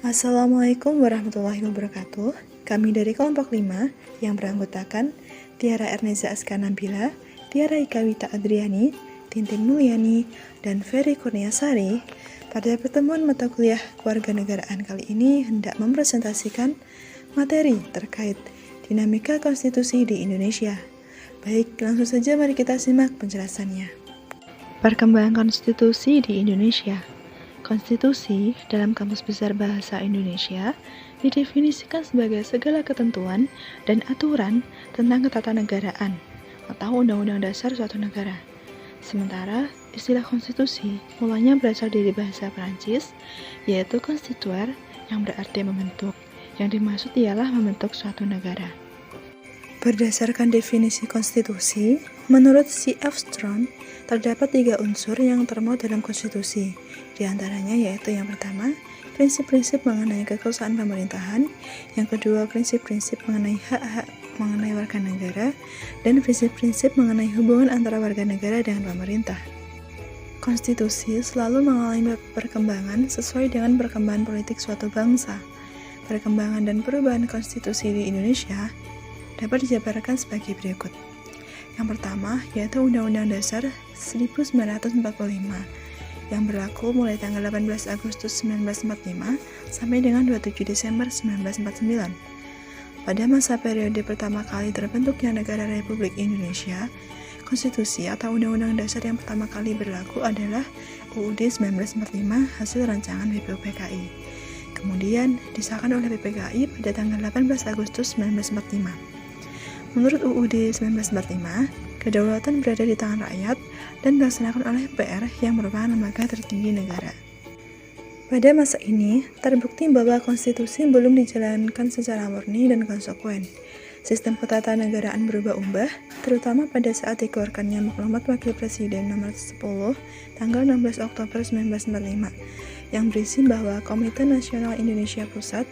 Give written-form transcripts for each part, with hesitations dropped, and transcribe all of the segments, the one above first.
Assalamualaikum warahmatullahi wabarakatuh. Kami dari kelompok 5 yang beranggotakan Tiara Erneza Askanabila, Tiara Ika Wita Adriani, Tintin Mulyani, dan Ferry Kurniasari pada pertemuan mata kuliah kewarganegaraan kali ini hendak mempresentasikan materi terkait dinamika konstitusi di Indonesia. Baik, langsung saja mari kita simak penjelasannya. Perkembangan konstitusi di Indonesia. Konstitusi dalam Kamus Besar Bahasa Indonesia didefinisikan sebagai segala ketentuan dan aturan tentang ketatanegaraan atau undang-undang dasar suatu negara. Sementara istilah konstitusi mulanya berasal dari bahasa Perancis, yaitu constituer yang berarti membentuk. Yang dimaksud ialah membentuk suatu negara. Berdasarkan definisi konstitusi, menurut C.F. Strong, terdapat 3 unsur yang termuat dalam konstitusi. Di antaranya yaitu yang pertama, prinsip-prinsip mengenai kekuasaan pemerintahan, yang kedua, prinsip-prinsip mengenai hak-hak mengenai warga negara, dan prinsip-prinsip mengenai hubungan antara warga negara dengan pemerintah. Konstitusi selalu mengalami perkembangan sesuai dengan perkembangan politik suatu bangsa. Perkembangan dan perubahan konstitusi di Indonesia dapat dijabarkan sebagai berikut. Yang pertama, yaitu Undang-Undang Dasar 1945 yang berlaku mulai tanggal 18 Agustus 1945 sampai dengan 27 Desember 1949. Pada masa periode pertama kali terbentuknya negara Republik Indonesia, konstitusi atau Undang-Undang Dasar yang pertama kali berlaku adalah UUD 1945 hasil rancangan BPUPKI. Kemudian disahkan oleh BPKI pada tanggal 18 Agustus 1945. Menurut UUD 1945, kedaulatan berada di tangan rakyat dan dilaksanakan oleh MPR yang merupakan lembaga tertinggi negara. Pada masa ini, terbukti bahwa konstitusi belum dijalankan secara murni dan konsekuen. Sistem ketatanegaraan berubah-ubah, terutama pada saat dikeluarkannya Maklumat Wakil Presiden nomor 10 tanggal 16 Oktober 1945 yang berisi bahwa Komite Nasional Indonesia Pusat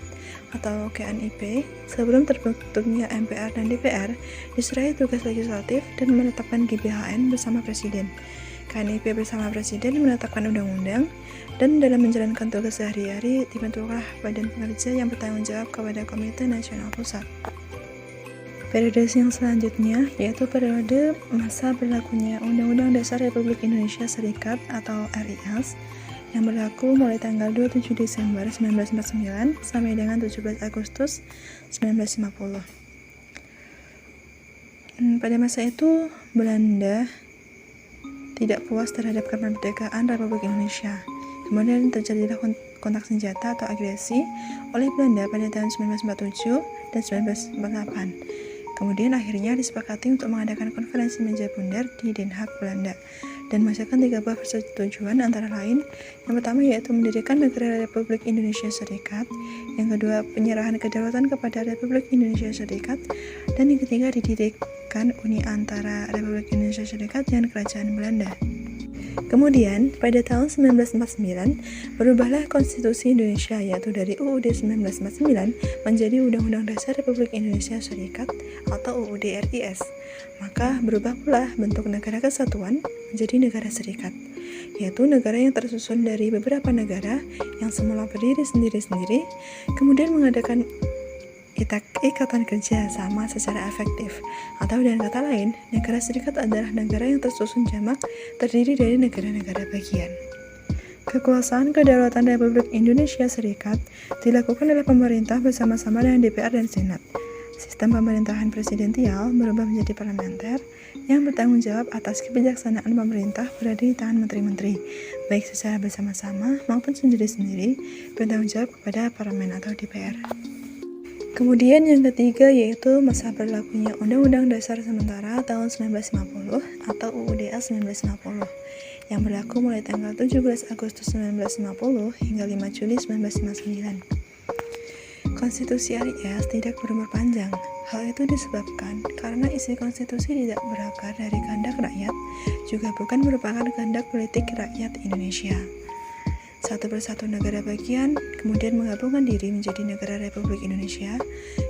atau KNIP sebelum terbentuknya MPR dan DPR diserahi tugas legislatif dan menetapkan GBHN bersama Presiden. KNIP bersama Presiden menetapkan undang-undang dan dalam menjalankan tugas sehari-hari dibentuklah badan pengerja yang bertanggung jawab kepada Komite Nasional Pusat. Periode yang selanjutnya yaitu periode masa berlakunya Undang-Undang Dasar Republik Indonesia Serikat atau RIS yang berlaku mulai tanggal 27 Desember 1949 sampai dengan 17 Agustus 1950. Pada masa itu, Belanda tidak puas terhadap kemerdekaan Republik Indonesia. Kemudian terjadilah kontak senjata atau agresi oleh Belanda pada tahun 1947 dan 1948. Kemudian akhirnya disepakati untuk mengadakan konferensi meja bundar di Den Haag, Belanda, dan menghasilkan 3 buah persetujuan antara lain. Yang pertama yaitu mendirikan negara Republik Indonesia Serikat, yang kedua penyerahan kedaulatan kepada Republik Indonesia Serikat, dan yang ketiga didirikan uni antara Republik Indonesia Serikat dan Kerajaan Belanda. Kemudian, pada tahun 1949, berubahlah konstitusi Indonesia yaitu dari UUD 1949 menjadi Undang-Undang Dasar Republik Indonesia Serikat atau UUD RIS. Maka berubah pula bentuk negara kesatuan menjadi negara serikat, yaitu negara yang tersusun dari beberapa negara yang semula berdiri sendiri-sendiri, kemudian mengadakan ikatan kerja sama secara efektif, atau dengan kata lain, negara serikat adalah negara yang tersusun jamak terdiri dari negara-negara bagian. Kekuasaan kedaulatan Republik Indonesia Serikat dilakukan oleh pemerintah bersama-sama dengan DPR dan Senat. Sistem pemerintahan presidensial berubah menjadi parlementer yang bertanggung jawab atas kebijaksanaan pemerintah berada di tangan menteri-menteri, baik secara bersama-sama maupun sendiri-sendiri bertanggung jawab kepada parlemen atau DPR. Kemudian yang ketiga yaitu masa berlakunya Undang-Undang Dasar Sementara tahun 1950 atau UUD 1950 yang berlaku mulai tanggal 17 Agustus 1950 hingga 5 Juli 1959. Konstitusi RIS tidak berumur panjang. Hal itu disebabkan karena isi konstitusi tidak berakar dari kehendak rakyat, juga bukan merupakan kehendak politik rakyat Indonesia. Satu persatu negara bagian kemudian menggabungkan diri menjadi negara Republik Indonesia,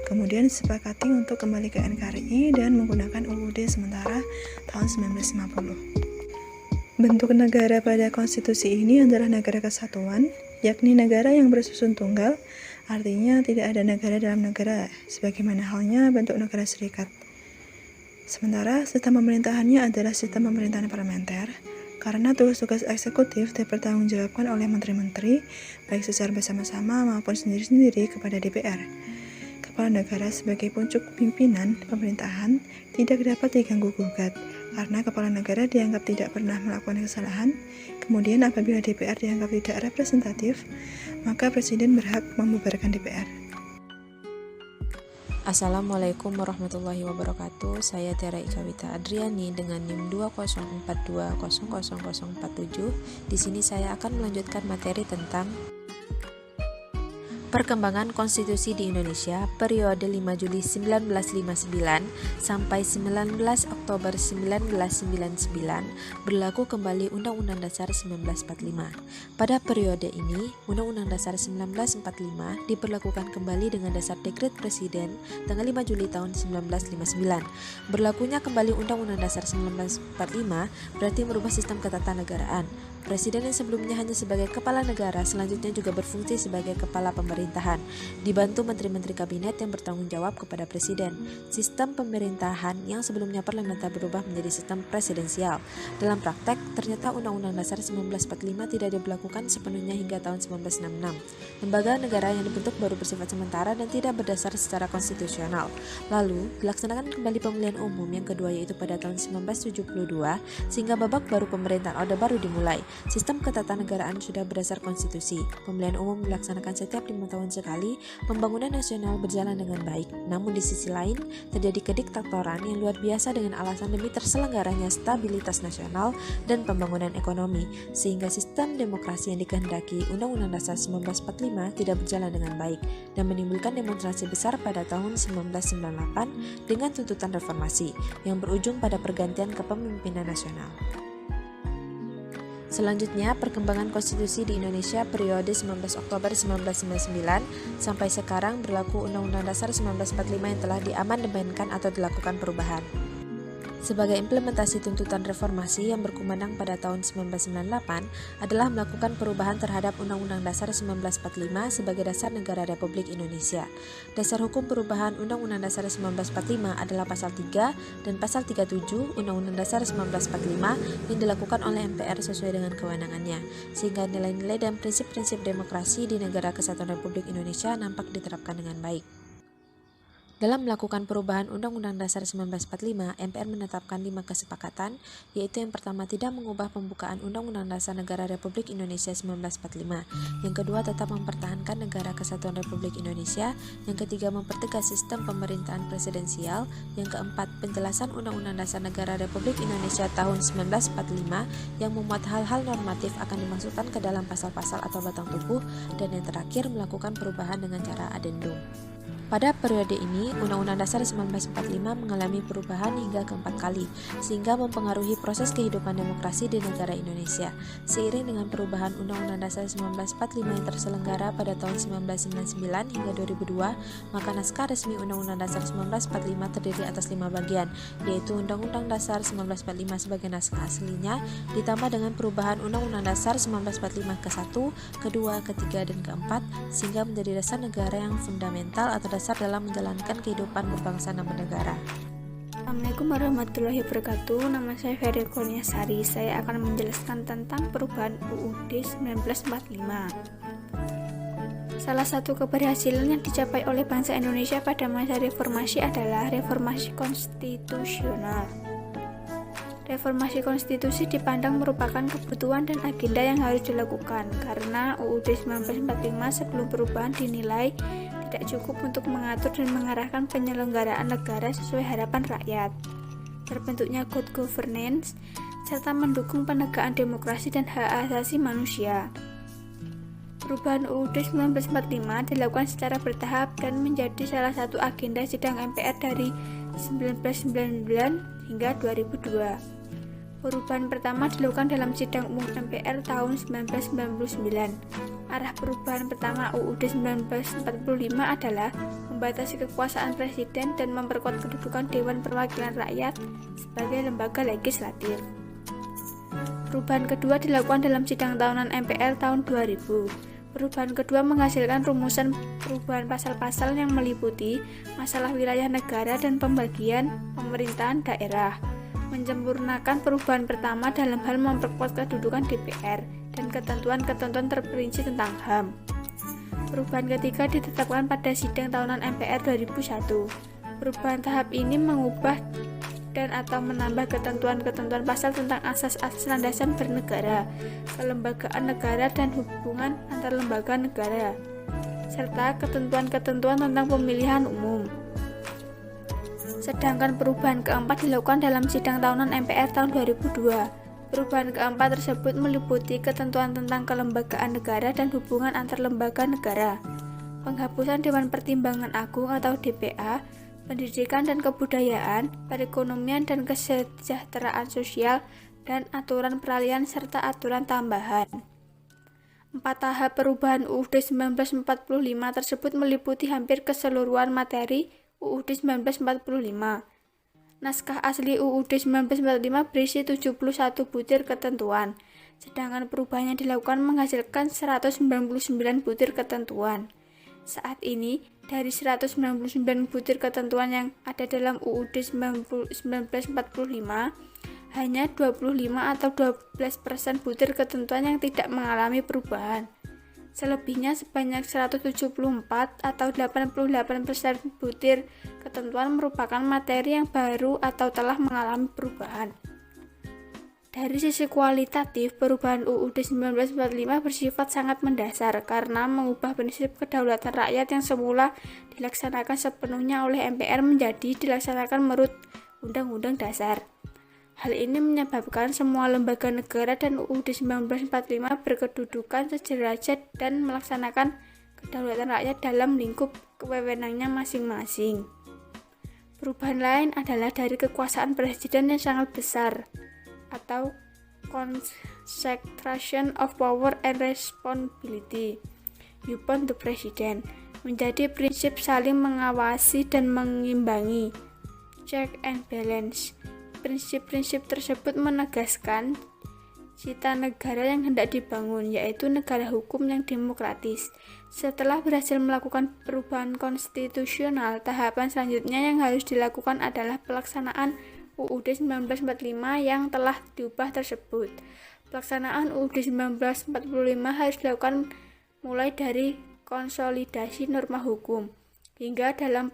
kemudian disepakati untuk kembali ke NKRI dan menggunakan UUD sementara tahun 1950. Bentuk negara pada konstitusi ini adalah negara kesatuan yakni negara yang bersusun tunggal, artinya tidak ada negara dalam negara, sebagaimana halnya bentuk negara serikat. Sementara sistem pemerintahannya adalah sistem pemerintahan parlementer, karena tugas-tugas eksekutif dipertanggungjawabkan oleh menteri-menteri, baik secara bersama-sama maupun sendiri-sendiri kepada DPR. Kepala negara sebagai puncak pimpinan pemerintahan tidak dapat diganggu-gugat, karena kepala negara dianggap tidak pernah melakukan kesalahan. Kemudian apabila DPR dianggap tidak representatif, maka Presiden berhak membubarkan DPR. Assalamualaikum warahmatullahi wabarakatuh. Saya Tiara Ikawita Adriani dengan NIM 204200047. Di sini saya akan melanjutkan materi tentang perkembangan konstitusi di Indonesia periode 5 Juli 1959 sampai 19 Oktober 1999 berlaku kembali Undang-Undang Dasar 1945. Pada periode ini, Undang-Undang Dasar 1945 diberlakukan kembali dengan dasar Dekret Presiden tanggal 5 Juli tahun 1959. Berlakunya kembali Undang-Undang Dasar 1945 berarti merubah sistem ketatanegaraan. Presiden yang sebelumnya hanya sebagai kepala negara selanjutnya juga berfungsi sebagai kepala pemerintahan, dibantu menteri-menteri kabinet yang bertanggung jawab kepada presiden. Sistem pemerintahan yang sebelumnya parlementer berubah menjadi sistem presidensial. Dalam praktek, ternyata Undang-Undang Dasar 1945 tidak diberlakukan sepenuhnya hingga tahun 1966. Lembaga negara yang dibentuk baru bersifat sementara dan tidak berdasar secara konstitusional. Lalu, dilaksanakan kembali pemilihan umum yang kedua yaitu pada tahun 1972, sehingga babak baru pemerintahan Orde Baru dimulai. Sistem ketatanegaraan sudah berdasar konstitusi. Pemilihan umum dilaksanakan setiap 5 tahun sekali. Pembangunan nasional berjalan dengan baik. Namun di sisi lain, terjadi kediktatoran yang luar biasa dengan alasan demi terselenggaranya stabilitas nasional dan pembangunan ekonomi, sehingga sistem demokrasi yang dikehendaki Undang-Undang Dasar 1945 tidak berjalan dengan baik dan menimbulkan demonstrasi besar pada tahun 1998 dengan tuntutan reformasi yang berujung pada pergantian kepemimpinan nasional. Selanjutnya, perkembangan konstitusi di Indonesia periode 19 Oktober 1999 sampai sekarang berlaku Undang-Undang Dasar 1945 yang telah diamandemenkan atau dilakukan perubahan. Sebagai implementasi tuntutan reformasi yang berkumandang pada tahun 1998 adalah melakukan perubahan terhadap Undang-Undang Dasar 1945 sebagai dasar negara Republik Indonesia. Dasar hukum perubahan Undang-Undang Dasar 1945 adalah pasal 3 dan pasal 37 Undang-Undang Dasar 1945 yang dilakukan oleh MPR sesuai dengan kewenangannya, sehingga nilai-nilai dan prinsip-prinsip demokrasi di negara Kesatuan Republik Indonesia nampak diterapkan dengan baik. Dalam melakukan perubahan Undang-Undang Dasar 1945, MPR menetapkan 5 kesepakatan, yaitu yang pertama tidak mengubah pembukaan Undang-Undang Dasar Negara Republik Indonesia 1945, yang kedua tetap mempertahankan Negara Kesatuan Republik Indonesia, yang ketiga mempertegas sistem pemerintahan presidensial, yang keempat penjelasan Undang-Undang Dasar Negara Republik Indonesia tahun 1945 yang memuat hal-hal normatif akan dimasukkan ke dalam pasal-pasal atau batang tubuh, dan yang terakhir melakukan perubahan dengan cara adendum. Pada periode ini, Undang-Undang Dasar 1945 mengalami perubahan hingga keempat kali, sehingga mempengaruhi proses kehidupan demokrasi di negara Indonesia. Seiring dengan perubahan Undang-Undang Dasar 1945 yang terselenggara pada tahun 1999 hingga 2002, maka naskah resmi Undang-Undang Dasar 1945 terdiri atas 5 bagian, yaitu Undang-Undang Dasar 1945 sebagai naskah aslinya, ditambah dengan perubahan Undang-Undang Dasar 1945 ke-1, ke-2, ke-3, dan ke-4, sehingga menjadi dasar negara yang fundamental atau dasar dalam menjalankan kehidupan berbangsa dan bernegara. Assalamualaikum warahmatullahi wabarakatuh. Nama saya Ferry Kurniasari. Saya akan menjelaskan tentang perubahan UUD 1945. Salah satu keberhasilan yang dicapai oleh bangsa Indonesia pada masa reformasi adalah reformasi konstitusional. Reformasi konstitusi dipandang merupakan kebutuhan dan agenda yang harus dilakukan karena UUD 1945 sebelum perubahan dinilai tidak cukup untuk mengatur dan mengarahkan penyelenggaraan negara sesuai harapan rakyat, terbentuknya good governance, serta mendukung penegakan demokrasi dan hak asasi manusia. Perubahan UUD 1945 dilakukan secara bertahap dan menjadi salah satu agenda sidang MPR dari 1999 hingga 2002. Perubahan pertama dilakukan dalam sidang umum MPR tahun 1999. Arah perubahan pertama UUD 1945 adalah membatasi kekuasaan presiden dan memperkuat kedudukan Dewan Perwakilan Rakyat sebagai lembaga legislatif. Perubahan kedua dilakukan dalam sidang tahunan MPR tahun 2000. Perubahan kedua menghasilkan rumusan perubahan pasal-pasal yang meliputi masalah wilayah negara dan pembagian pemerintahan daerah. Menyempurnakan perubahan pertama dalam hal memperkuat kedudukan DPR dan ketentuan-ketentuan terperinci tentang HAM. Perubahan ketiga ditetapkan pada sidang tahunan MPR 2001. Perubahan tahap ini mengubah dan atau menambah ketentuan-ketentuan pasal tentang asas-asas landasan bernegara, kelembagaan negara dan hubungan antar lembaga negara, serta ketentuan-ketentuan tentang pemilihan umum. Sedangkan perubahan keempat dilakukan dalam sidang tahunan MPR tahun 2002. Perubahan keempat tersebut meliputi ketentuan tentang kelembagaan negara dan hubungan antar lembaga negara, penghapusan Dewan Pertimbangan Agung atau DPA, pendidikan dan kebudayaan, perekonomian dan kesejahteraan sosial, dan aturan peralihan serta aturan tambahan. 4 tahap perubahan UUD 1945 tersebut meliputi hampir keseluruhan materi UUD 1945. Naskah asli UUD 1945 berisi 71 butir ketentuan, sedangkan perubahan yang dilakukan menghasilkan 199 butir ketentuan. Saat ini, dari 199 butir ketentuan yang ada dalam UUD 1945, hanya 25 atau 12% butir ketentuan yang tidak mengalami perubahan. Selebihnya sebanyak 174 atau 88% butir ketentuan merupakan materi yang baru atau telah mengalami perubahan. Dari sisi kualitatif, perubahan UUD 1945 bersifat sangat mendasar karena mengubah prinsip kedaulatan rakyat yang semula dilaksanakan sepenuhnya oleh MPR menjadi dilaksanakan menurut Undang-Undang Dasar. Hal ini menyebabkan semua lembaga negara dan UUD 1945 berkedudukan sederajat dan melaksanakan kedaulatan rakyat dalam lingkup kewenangannya masing-masing. Perubahan lain adalah dari kekuasaan presiden yang sangat besar, atau concentration of power and responsibility upon the president, menjadi prinsip saling mengawasi dan mengimbangi, check and balance. Prinsip-prinsip tersebut menegaskan cita negara yang hendak dibangun, yaitu negara hukum yang demokratis. Setelah berhasil melakukan perubahan konstitusional, tahapan selanjutnya yang harus dilakukan adalah pelaksanaan UUD 1945 yang telah diubah tersebut. Pelaksanaan UUD 1945 harus dilakukan mulai dari konsolidasi norma hukum hingga dalam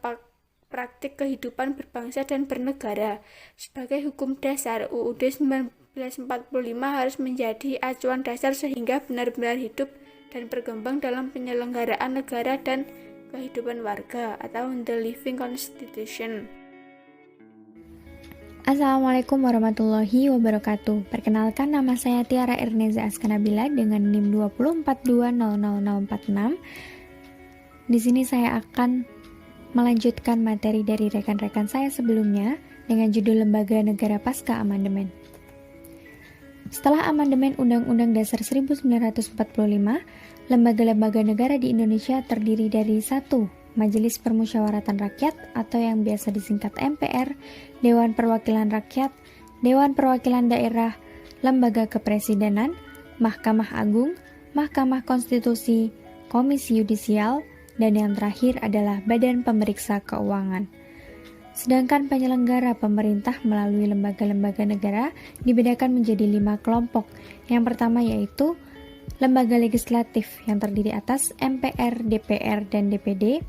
praktik kehidupan berbangsa dan bernegara. Sebagai hukum dasar, UUD 1945 harus menjadi acuan dasar sehingga benar-benar hidup dan berkembang dalam penyelenggaraan negara dan kehidupan warga, atau the living constitution. Assalamualaikum warahmatullahi wabarakatuh. Perkenalkan, nama saya Tiara Erneza Askanabila dengan NIM 242000046. Di sini saya akan melanjutkan materi dari rekan-rekan saya sebelumnya dengan judul Lembaga Negara Pasca Amandemen. Setelah amandemen Undang-Undang Dasar 1945, lembaga-lembaga negara di Indonesia terdiri dari 1. Majelis Permusyawaratan Rakyat atau yang biasa disingkat MPR, Dewan Perwakilan Rakyat, Dewan Perwakilan Daerah, Lembaga Kepresidenan, Mahkamah Agung, Mahkamah Konstitusi, Komisi Yudisial, dan yang terakhir adalah Badan Pemeriksa Keuangan. Sedangkan penyelenggara pemerintah melalui lembaga-lembaga negara dibedakan menjadi 5 kelompok. Yang pertama yaitu lembaga legislatif yang terdiri atas MPR, DPR, dan DPD.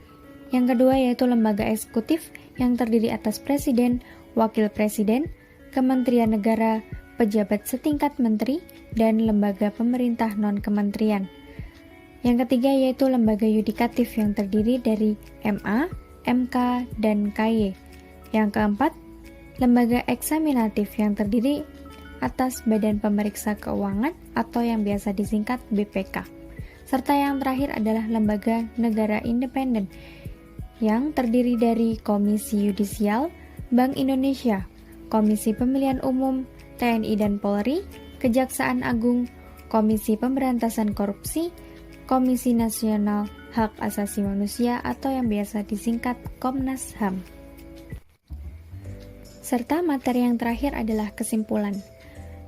Yang kedua yaitu lembaga eksekutif yang terdiri atas presiden, wakil presiden, kementerian negara, pejabat setingkat menteri, dan lembaga pemerintah non-kementerian. Yang ketiga yaitu lembaga yudikatif yang terdiri dari MA, MK, dan KY. Yang keempat, lembaga eksaminatif yang terdiri atas Badan Pemeriksa Keuangan atau yang biasa disingkat BPK. Serta yang terakhir adalah lembaga negara independen yang terdiri dari Komisi Yudisial, Bank Indonesia, Komisi Pemilihan Umum, TNI dan Polri, Kejaksaan Agung, Komisi Pemberantasan Korupsi, Komisi Nasional Hak Asasi Manusia atau yang biasa disingkat Komnas HAM. Serta materi yang terakhir adalah kesimpulan.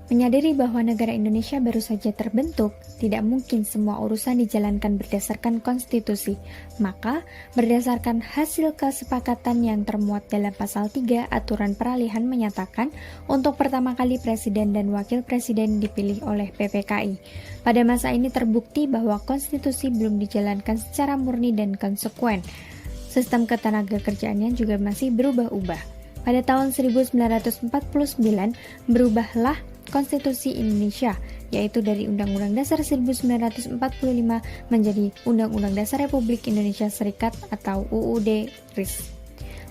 Menyadari bahwa negara Indonesia baru saja terbentuk, tidak mungkin semua urusan dijalankan berdasarkan konstitusi. Maka, berdasarkan hasil kesepakatan yang termuat dalam pasal 3 aturan peralihan menyatakan untuk pertama kali presiden dan wakil presiden dipilih oleh PPKI. Pada masa ini terbukti bahwa konstitusi belum dijalankan secara murni dan konsekuen. Sistem ketenagakerjaannya juga masih berubah-ubah. Pada tahun 1949, berubahlah Konstitusi Indonesia, yaitu dari Undang-Undang Dasar 1945 menjadi Undang-Undang Dasar Republik Indonesia Serikat atau UUD RIS.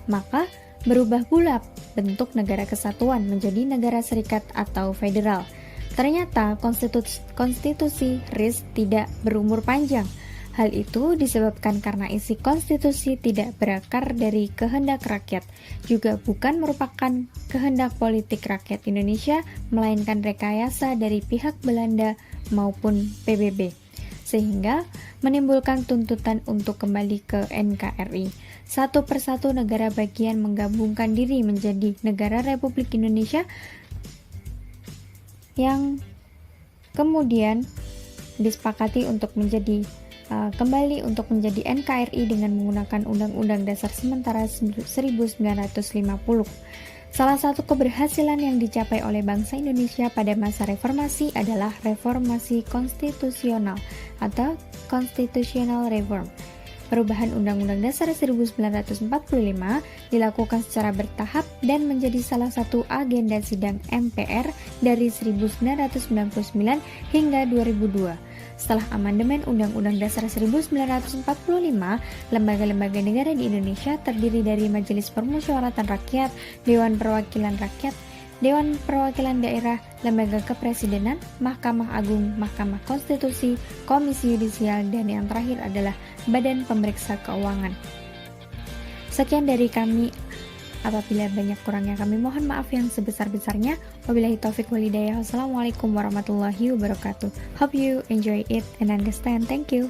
Maka, berubah pula bentuk negara kesatuan menjadi negara serikat atau federal. Ternyata konstitusi RIS tidak berumur panjang. Hal itu disebabkan karena isi konstitusi tidak berakar dari kehendak rakyat, juga bukan merupakan kehendak politik rakyat Indonesia, melainkan rekayasa dari pihak Belanda maupun PBB, sehingga menimbulkan tuntutan untuk kembali ke NKRI. Satu persatu negara bagian menggabungkan diri menjadi negara Republik Indonesia yang kemudian disepakati untuk kembali untuk menjadi NKRI dengan menggunakan Undang-Undang Dasar Sementara 1950. Salah satu keberhasilan yang dicapai oleh bangsa Indonesia pada masa reformasi adalah reformasi konstitusional atau constitutional reform. Perubahan Undang-Undang Dasar 1945 dilakukan secara bertahap dan menjadi salah satu agenda sidang MPR dari 1999 hingga 2002. Setelah amandemen Undang-Undang Dasar 1945, lembaga-lembaga negara di Indonesia terdiri dari Majelis Permusyawaratan Rakyat, Dewan Perwakilan Rakyat, Dewan Perwakilan Daerah, Lembaga Kepresidenan, Mahkamah Agung, Mahkamah Konstitusi, Komisi Yudisial, dan yang terakhir adalah Badan Pemeriksa Keuangan. Sekian dari kami. Apabila banyak kurangnya kami mohon maaf yang sebesar-besarnya. Wabillahi taufik wal hidayah. Wassalamualaikum warahmatullahi wabarakatuh. Hope you enjoy it and understand. Thank you.